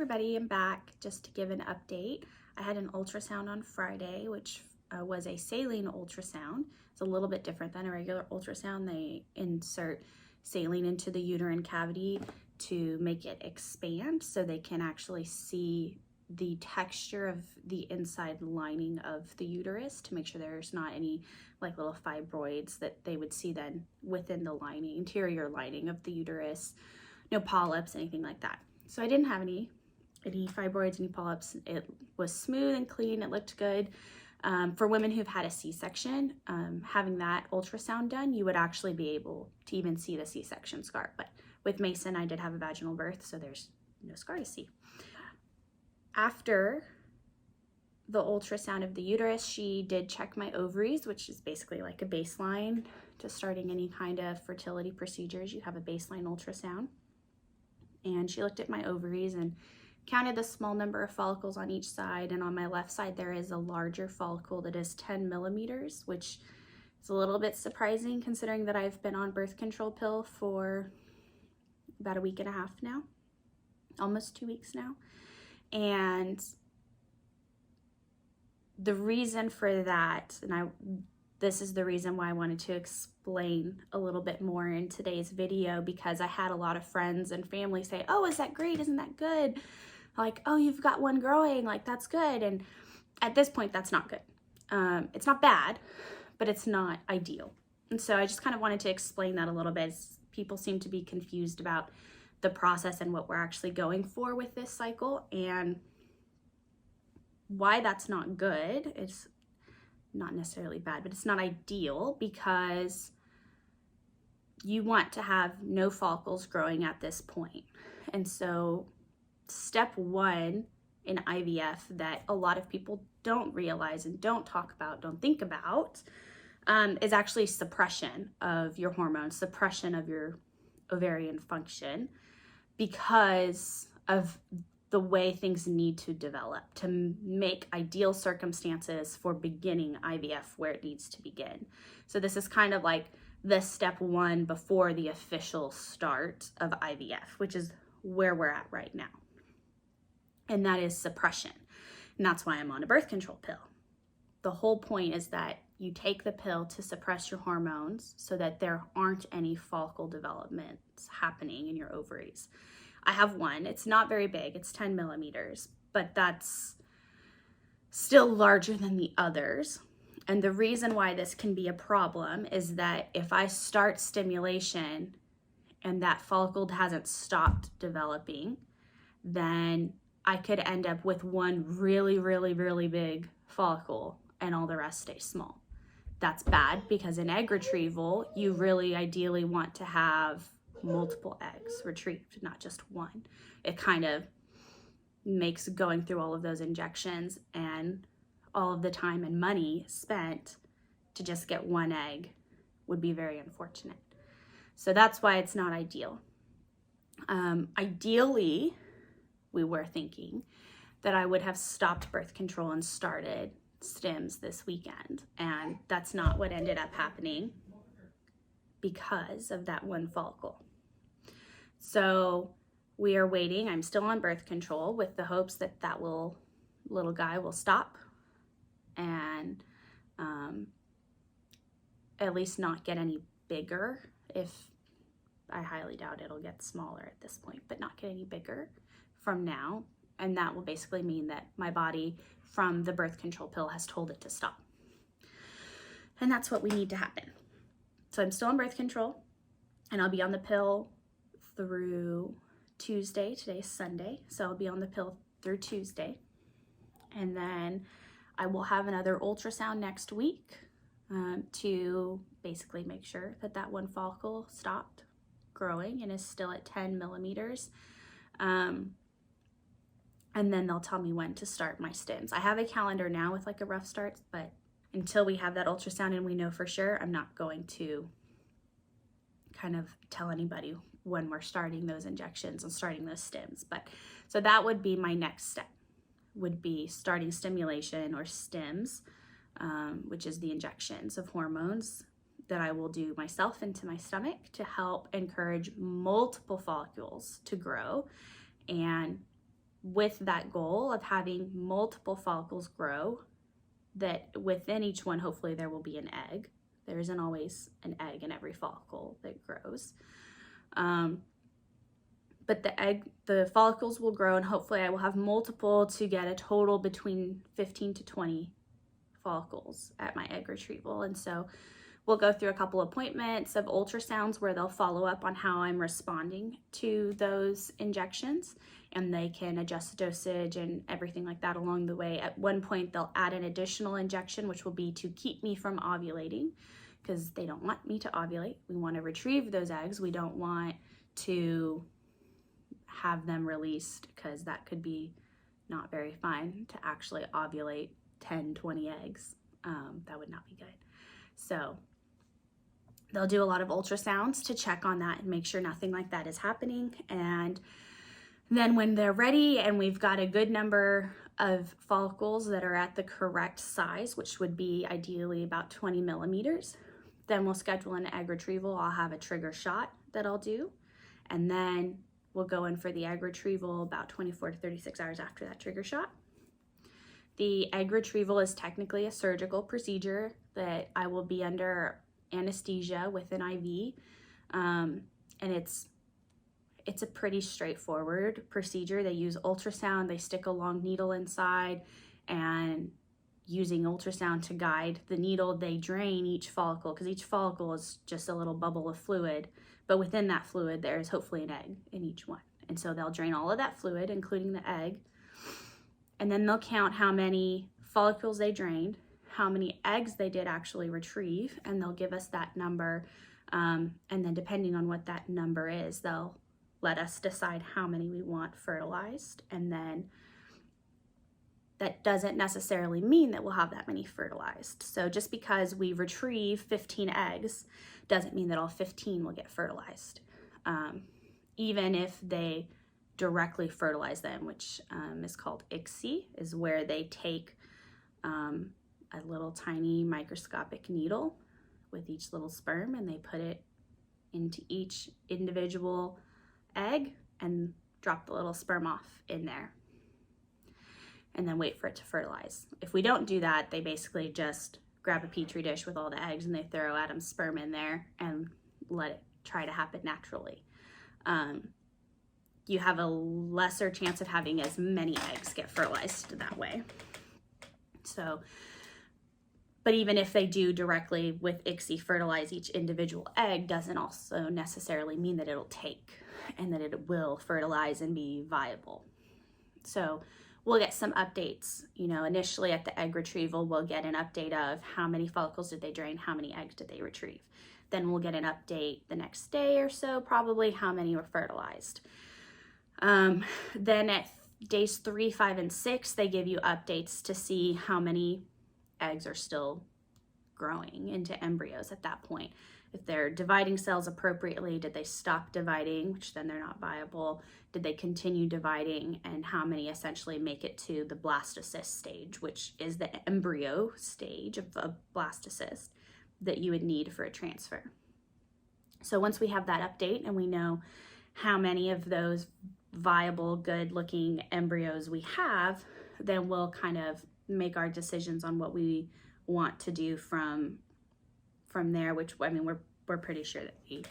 everybody, I'm back just to give an update. I had an ultrasound on Friday, which was a saline ultrasound. It's a little bit different than a regular ultrasound. They insert saline into the uterine cavity to make it expand so they can actually see the texture of the inside lining of the uterus to make sure there's not any like little fibroids that they would see then within the lining, interior lining of the uterus. No polyps, anything like that. So I didn't have any fibroids, any polyps. It was smooth and clean. It looked good. For women who've had a C-section, having that ultrasound done, you would actually be able to even see the C-section scar. But with Mason, I did have a vaginal birth, so there's no scar to see. After the ultrasound of the uterus, she did check my ovaries, which is basically like a baseline to starting any kind of fertility procedures. You have a baseline ultrasound. And she looked at my ovaries and counted the small number of follicles on each side. And on my left side, there is a larger follicle that is 10 millimeters, which is a little bit surprising considering that I've been on birth control pill for about a week and a half now, almost 2 weeks now. And the reason for that, this is the reason why I wanted to explain a little bit more in today's video, because I had a lot of friends and family say, oh, is that great? Isn't that good? Like, oh, you've got one growing, like that's good. And at this point, that's not good. It's not bad, but it's not ideal. And so I just kind of wanted to explain that a little bit, as people seem to be confused about the process and what we're actually going for with this cycle and why that's not good. It's not necessarily bad, but it's not ideal because you want to have no follicles growing at this point. And so step one in IVF that a lot of people don't realize and don't talk about, don't think about, is actually suppression of your hormones, suppression of your ovarian function, because of the way things need to develop to make ideal circumstances for beginning IVF where it needs to begin. So this is kind of like the step one before the official start of IVF, which is where we're at right now. And that is suppression. And that's why I'm on a birth control pill. The whole point is that you take the pill to suppress your hormones so that there aren't any follicle developments happening in your ovaries. I have one. It's not very big. It's 10 millimeters, but that's still larger than the others. And the reason why this can be a problem is that if I start stimulation and that follicle hasn't stopped developing, then I could end up with one really, really, really big follicle and all the rest stay small. That's bad because in egg retrieval, you really ideally want to have multiple eggs retrieved, not just one. It kind of makes going through all of those injections and all of the time and money spent to just get one egg would be very unfortunate. So that's why it's not ideal. Ideally, we were thinking that I would have stopped birth control and started stims this weekend, and that's not what ended up happening because of that one follicle. So we are waiting. I'm still on birth control with the hopes that little guy will stop and at least not get any bigger. If I highly doubt it'll get smaller at this point, but not get any bigger from now. And that will basically mean that my body from the birth control pill has told it to stop. And that's what we need to happen. So I'm still on birth control and I'll be on the pill through Tuesday. Today's Sunday, so I'll be on the pill through Tuesday, and then I will have another ultrasound next week to basically make sure that that one follicle stopped growing and is still at 10 millimeters, and then they'll tell me when to start my stims. I have a calendar now with like a rough start, but until we have that ultrasound and we know for sure, I'm not going to kind of tell anybody when we're starting those injections and starting those stims. But so that would be my next step, would be starting stimulation or stims, which is the injections of hormones that I will do myself into my stomach to help encourage multiple follicles to grow and with that goal of having multiple follicles grow, that within each one, hopefully there will be an egg. There isn't always an egg in every follicle that grows. But the follicles will grow, and hopefully I will have multiple to get a total between 15 to 20 follicles at my egg retrieval. And so we'll go through a couple appointments of ultrasounds where they'll follow up on how I'm responding to those injections, and they can adjust dosage and everything like that along the way. At one point, they'll add an additional injection, which will be to keep me from ovulating, because they don't want me to ovulate. We want to retrieve those eggs. We don't want to have them released, because that could be not very fun to actually ovulate 10, 20 eggs. That would not be good. So they'll do a lot of ultrasounds to check on that and make sure nothing like that is happening. And then when they're ready and we've got a good number of follicles that are at the correct size, which would be ideally about 20 millimeters, then we'll schedule an egg retrieval. I'll have a trigger shot that I'll do, and then we'll go in for the egg retrieval about 24 to 36 hours after that trigger shot. The egg retrieval is technically a surgical procedure that I will be under anesthesia with an IV, and it's a pretty straightforward procedure. They use ultrasound, they stick a long needle inside, and using ultrasound to guide the needle, they drain each follicle, because each follicle is just a little bubble of fluid, but within that fluid there is hopefully an egg in each one. And so they'll drain all of that fluid, including the egg, and then they'll count how many follicles they drained, how many eggs they did actually retrieve, and they'll give us that number, and then depending on what that number is, they'll let us decide how many we want fertilized. And then that doesn't necessarily mean that we'll have that many fertilized. So just because we retrieve 15 eggs doesn't mean that all 15 will get fertilized. Even if they directly fertilize them, which is called ICSI, is where they take a little tiny microscopic needle with each little sperm, and they put it into each individual egg and drop the little sperm off in there, and then wait for it to fertilize. If we don't do that, they basically just grab a petri dish with all the eggs and they throw Adam's sperm in there and let it try to happen naturally. You have a lesser chance of having as many eggs get fertilized that way. So, but even if they do directly with ICSI fertilize each individual egg, doesn't also necessarily mean that it'll take and that it will fertilize and be viable. So we'll get some updates. You know, initially at the egg retrieval, we'll get an update of how many follicles did they drain, how many eggs did they retrieve. Then we'll get an update the next day or so, probably how many were fertilized. Then at days 3, 5, and 6, they give you updates to see how many eggs are still growing into embryos at that point. If they're dividing cells appropriately, did they stop dividing, which then they're not viable? Did they continue dividing, and how many essentially make it to the blastocyst stage, which is the embryo stage of a blastocyst that you would need for a transfer. So once we have that update and we know how many of those viable, good-looking embryos we have, then we'll kind of make our decisions on what we want to do from there, which, I mean, we're pretty sure that we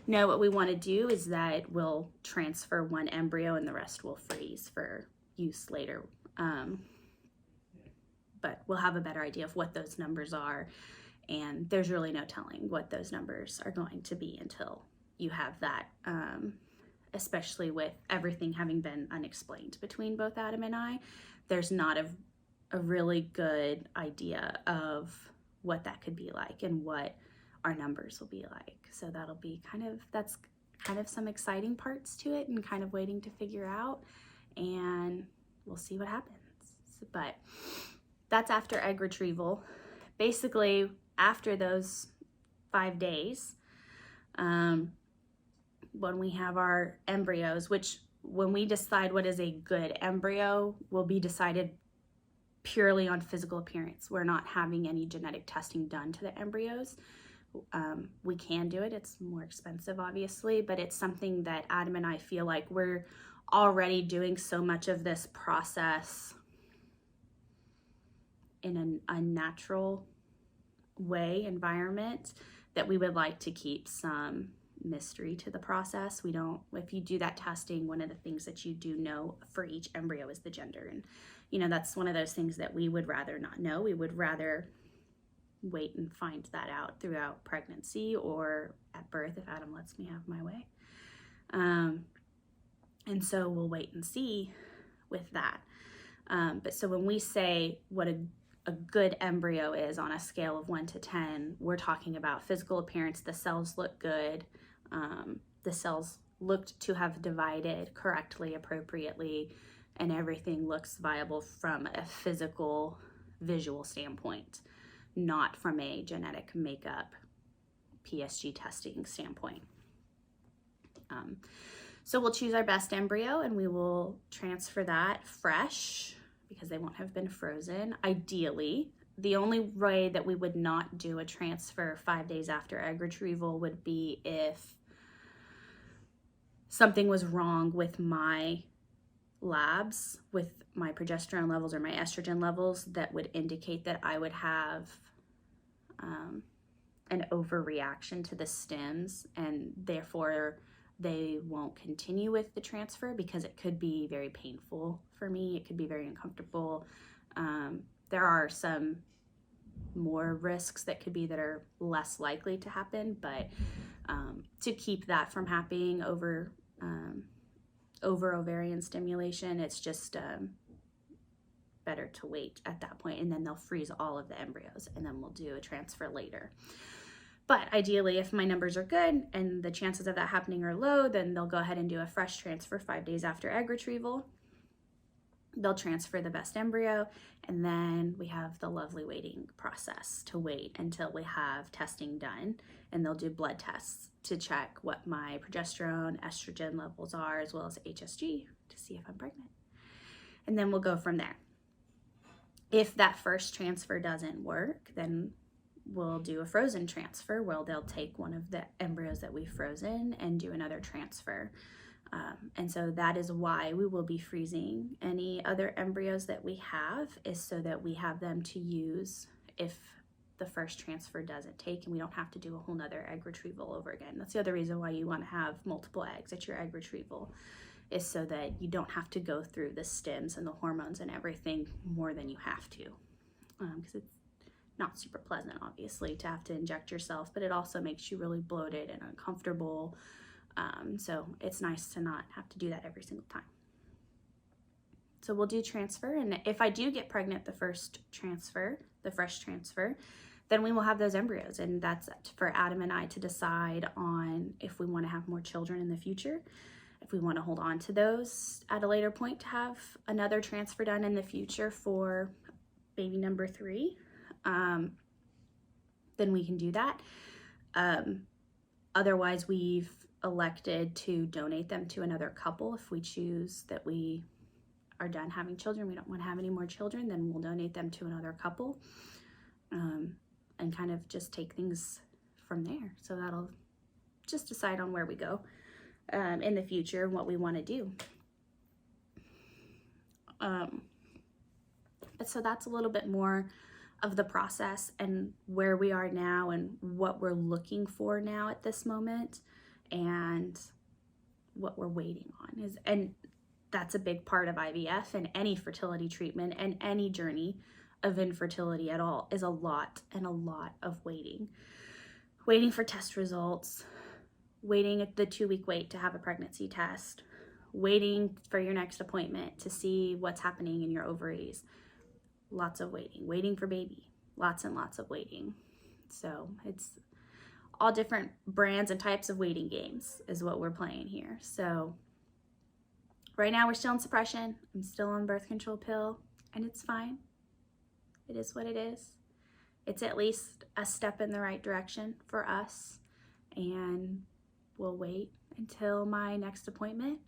know what we want to do is that we'll transfer one embryo and the rest will freeze for use later. But we'll have a better idea of what those numbers are, and there's really no telling what those numbers are going to be until you have that, especially with everything having been unexplained between both Adam and I. There's not a really good idea of what that could be like and what our numbers will be like. So that'll be that's kind of some exciting parts to it and kind of waiting to figure out, and we'll see what happens. But that's after egg retrieval. Basically, after those 5 days, when we have our embryos, which when we decide what is a good embryo will be decided purely on physical appearance. We're not having any genetic testing done to the embryos. We can do it. It's more expensive, obviously, but it's something that Adam and I feel like we're already doing so much of this process in an unnatural way environment that we would like to keep some mystery to the process. We don't, if you do that testing, one of the things that you do know for each embryo is the gender. And, you know, that's one of those things that we would rather not know. We would rather wait and find that out throughout pregnancy or at birth if Adam lets me have my way. And so we'll wait and see with that. But so when we say what a good embryo is on a scale of 1 to 10, we're talking about physical appearance. The cells look good. The cells looked to have divided correctly, appropriately, and everything looks viable from a physical, visual standpoint, not from a genetic makeup, PSG testing standpoint. So we'll choose our best embryo and we will transfer that fresh because they won't have been frozen. Ideally, the only way that we would not do a transfer 5 days after egg retrieval would be if something was wrong with my labs, with my progesterone levels or my estrogen levels, that would indicate that I would have an overreaction to the stems, and therefore they won't continue with the transfer because it could be very painful for me. It could be very uncomfortable. There are some more risks that could be that are less likely to happen, but to keep that from happening over ovarian stimulation, it's just better to wait at that point, and then they'll freeze all of the embryos and then we'll do a transfer later. But ideally, if my numbers are good and the chances of that happening are low, then they'll go ahead and do a fresh transfer 5 days after egg retrieval. They'll transfer the best embryo, and then we have the lovely waiting process to wait until we have testing done, and they'll do blood tests to check what my progesterone, estrogen levels are, as well as HSG, to see if I'm pregnant. And then we'll go from there. If that first transfer doesn't work, then we'll do a frozen transfer where they'll take one of the embryos that we've frozen and do another transfer. And so that is why we will be freezing any other embryos that we have, is so that we have them to use if the first transfer doesn't take and we don't have to do a whole nother egg retrieval over again. That's the other reason why you want to have multiple eggs at your egg retrieval, is so that you don't have to go through the stems and the hormones and everything more than you have to. Because it's not super pleasant, obviously, to have to inject yourself, but it also makes you really bloated and uncomfortable. So it's nice to not have to do that every single time. So we'll do transfer, and if I do get pregnant the first transfer, the fresh transfer, then we will have those embryos, and that's for Adam and I to decide on if we want to have more children in the future, if we want to hold on to those at a later point to have another transfer done in the future for baby number 3. Then we can do that. Otherwise, we've elected to donate them to another couple. If we choose that we are done having children, we don't want to have any more children, then we'll donate them to another couple, and kind of just take things from there. So that'll just decide on where we go in the future and what we want to do. But so that's a little bit more of the process and where we are now and what we're looking for now at this moment and what we're waiting on. And that's a big part of IVF and any fertility treatment and any journey of infertility at all, is a lot of waiting. Waiting for test results, waiting at the 2-week wait to have a pregnancy test, waiting for your next appointment to see what's happening in your ovaries. Lots of waiting. Waiting for baby. Lots and lots of waiting. So it's all different brands and types of waiting games is what we're playing here. So right now we're still in suppression. I'm still on birth control pill, and it's fine. It is what it is. It's at least a step in the right direction for us, and we'll wait until my next appointment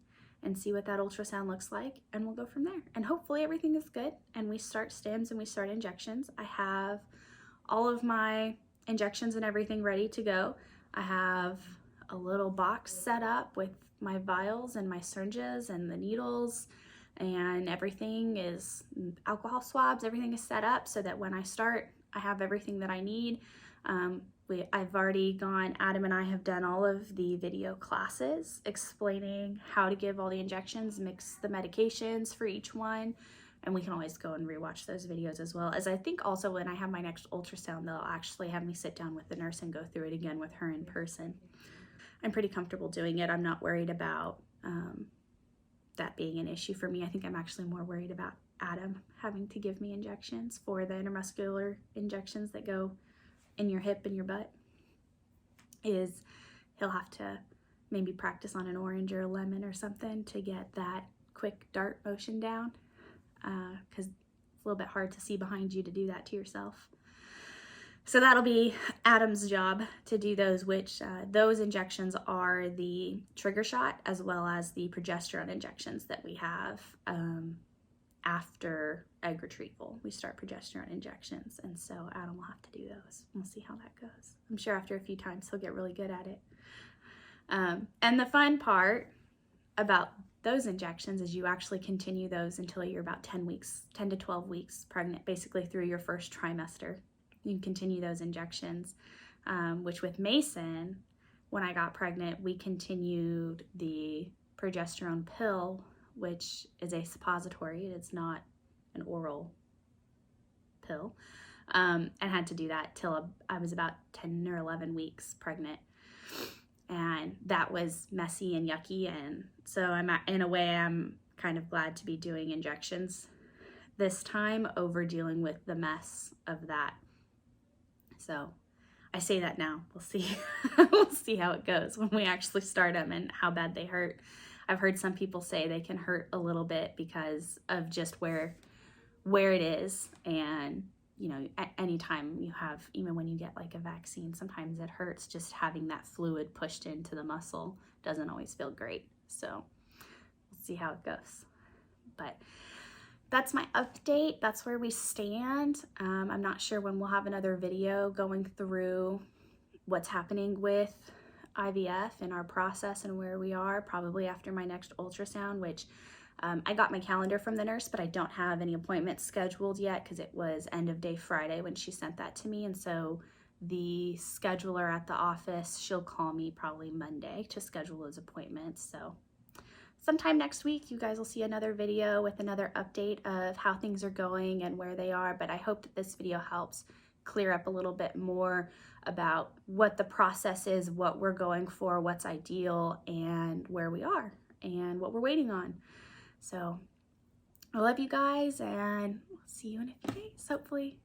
and see what that ultrasound looks like, and we'll go from there. And hopefully everything is good and we start stems and we start injections. I have all of my injections and everything ready to go. I have a little box set up with my vials and my syringes and the needles and everything is alcohol swabs. Everything is set up so that when I start, I have everything that I need. I've already gone, Adam and I have done all of the video classes explaining how to give all the injections, mix the medications for each one, and we can always go and rewatch those videos, as well as I think also when I have my next ultrasound, they'll actually have me sit down with the nurse and go through it again with her in person. I'm pretty comfortable doing it. I'm not worried about that being an issue for me. I think I'm actually more worried about Adam having to give me injections for the intramuscular injections that go in your hip and your butt. Is he'll have to maybe practice on an orange or a lemon or something to get that quick dart motion down, because it's a little bit hard to see behind you to do that to yourself. So that'll be Adam's job to do those, which those injections are the trigger shot as well as the progesterone injections that we have after egg retrieval. We start progesterone injections, and so Adam will have to do those. We'll see how that goes. I'm sure after a few times he'll get really good at it. And the fun part about those injections is you actually continue those until you're about 10 to 12 weeks pregnant, basically through your first trimester. You can continue those injections, which with Mason, when I got pregnant, we continued the progesterone pill, which is a suppository. It's not an oral pill, and had to do that till I was about 10 or 11 weeks pregnant. And that was messy and yucky. And so in a way, I'm kind of glad to be doing injections this time over dealing with the mess of that. So I say that now. We'll see. We'll see how it goes when we actually start them and how bad they hurt. I've heard some people say they can hurt a little bit because of just where it is. And, you know, at any time you have, even when you get like a vaccine, sometimes it hurts. Just having that fluid pushed into the muscle doesn't always feel great. So we'll see how it goes. But that's my update. That's where we stand. I'm not sure when we'll have another video going through what's happening with IVF and our process and where we are, probably after my next ultrasound, which I got my calendar from the nurse, but I don't have any appointments scheduled yet because it was end of day Friday when she sent that to me. And so the scheduler at the office, she'll call me probably Monday to schedule those appointments. So sometime next week, you guys will see another video with another update of how things are going and where they are. But I hope that this video helps clear up a little bit more about what the process is, what we're going for, what's ideal, and where we are and what we're waiting on. So I love you guys, and we'll see you in a few days, hopefully.